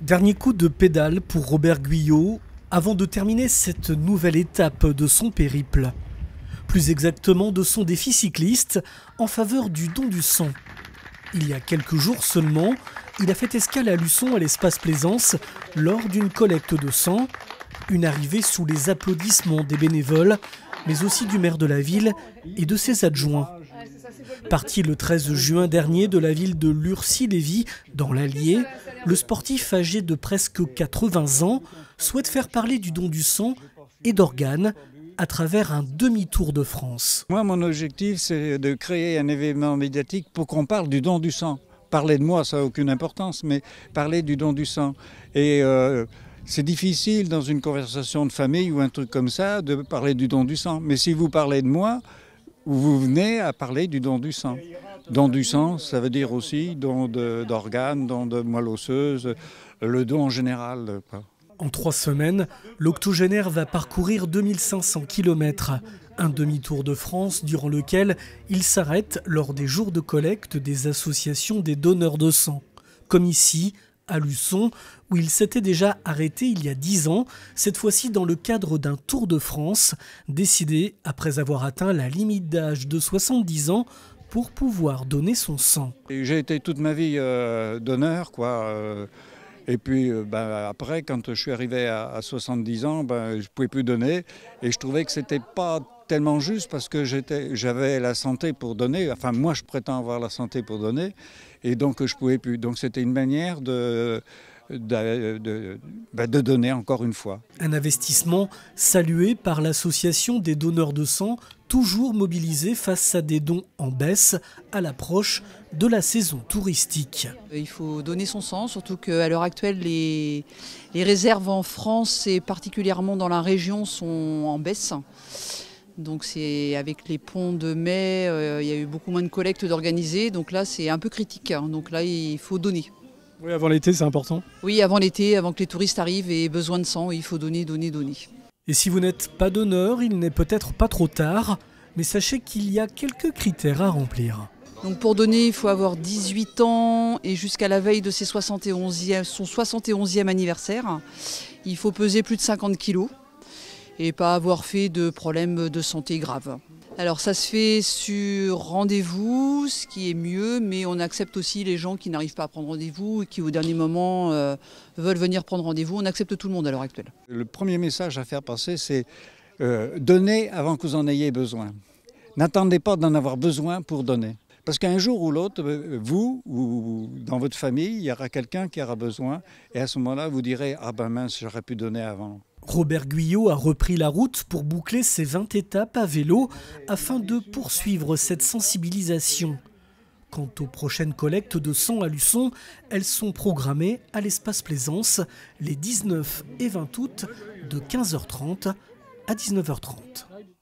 Dernier coup de pédale pour Robert Guyot avant de terminer cette nouvelle étape de son périple. Plus exactement de son défi cycliste en faveur du don du sang. Il y a quelques jours seulement, il a fait escale à Luçon à l'espace Plaisance lors d'une collecte de sang. Une arrivée sous les applaudissements des bénévoles, mais aussi du maire de la ville et de ses adjoints. Parti le 13 juin dernier de la ville de Lurcy-Lévis, dans l'Allier, le sportif âgé de presque 80 ans souhaite faire parler du don du sang et d'organes à travers un demi-tour de France. Moi, mon objectif, c'est de créer un événement médiatique pour qu'on parle du don du sang. Parler de moi, ça n'a aucune importance, mais parler du don du sang. Et c'est difficile dans une conversation de famille ou un truc comme ça de parler du don du sang. Mais si vous parlez de moi, vous venez à parler du don du sang. Don du sang, ça veut dire aussi don d'organes, don de moelle osseuse, le don en général. En 3 semaines, l'octogénaire va parcourir 2500 km, un demi-tour de France durant lequel il s'arrête lors des jours de collecte des associations des donneurs de sang. Comme ici, à Luçon, où il s'était déjà arrêté il y a 10 ans, cette fois-ci dans le cadre d'un Tour de France, décidé après avoir atteint la limite d'âge de 70 ans pour pouvoir donner son sang. J'ai été toute ma vie donneur, quoi. Et puis après, quand je suis arrivé à 70 ans, je ne pouvais plus donner. Et je trouvais que ce n'était pas tellement juste parce que j'avais la santé pour donner. Enfin, moi, je prétends avoir la santé pour donner. Et donc, je ne pouvais plus. Donc, c'était une manière de donner encore une fois. Un investissement salué par l'association des donneurs de sang, toujours mobilisée face à des dons en baisse à l'approche de la saison touristique. Il faut donner son sang, surtout qu'à l'heure actuelle, les réserves en France et particulièrement dans la région sont en baisse. Donc c'est avec les ponts de mai, il y a eu beaucoup moins de collectes d'organisées, donc là c'est un peu critique. Donc là il faut donner. Oui, avant l'été, c'est important. Oui, avant l'été, avant que les touristes arrivent et aient besoin de sang, il faut donner, donner, donner. Et si vous n'êtes pas donneur, il n'est peut-être pas trop tard, mais sachez qu'il y a quelques critères à remplir. Donc pour donner, il faut avoir 18 ans et jusqu'à la veille de son 71e anniversaire. Il faut peser plus de 50 kilos et pas avoir fait de problèmes de santé graves. Alors ça se fait sur rendez-vous, ce qui est mieux, mais on accepte aussi les gens qui n'arrivent pas à prendre rendez-vous et qui au dernier moment veulent venir prendre rendez-vous. On accepte tout le monde à l'heure actuelle. Le premier message à faire passer, c'est donner avant que vous en ayez besoin. N'attendez pas d'en avoir besoin pour donner. Parce qu'un jour ou l'autre, vous ou dans votre famille, il y aura quelqu'un qui aura besoin. Et à ce moment-là, vous direz « Ah ben mince, j'aurais pu donner avant ». Robert Guyot a repris la route pour boucler ses 20 étapes à vélo afin de poursuivre cette sensibilisation. Quant aux prochaines collectes de sang à Luçon, elles sont programmées à l'espace Plaisance les 19 et 20 août de 15h30 à 19h30.